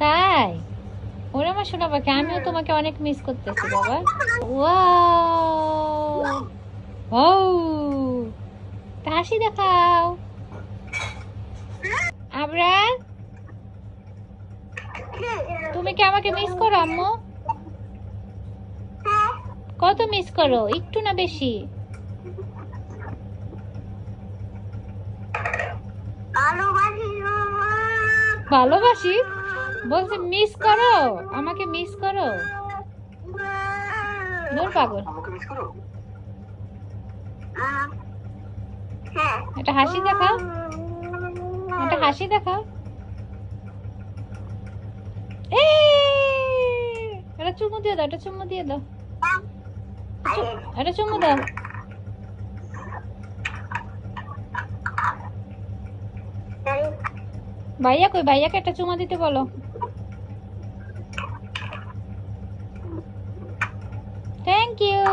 তাই? ওরে আমার শোনা পাখি, আমিও তোমাকে অনেক মিস করতেছি বাবা। ওয়াও ওয়াও, হাসি দেখাও আবরার। তুমি কি আমাকে মিস করো আম্মু? কত মিস করো? একটু না বেশি? ভালোবাসি বলছে মিস করো, আমাকে মিস করো। দূর পাগল। এটা হাসি দেখাও, এটা হাসি দেখাও। এটা চুমু দিয়ে দাও, এটা চুমু দিয়ে দাও, এটা চুমু দাও। ভাইয়া কই? ভাইয়াকে একটা চুমা দিতে বলো। Thank you.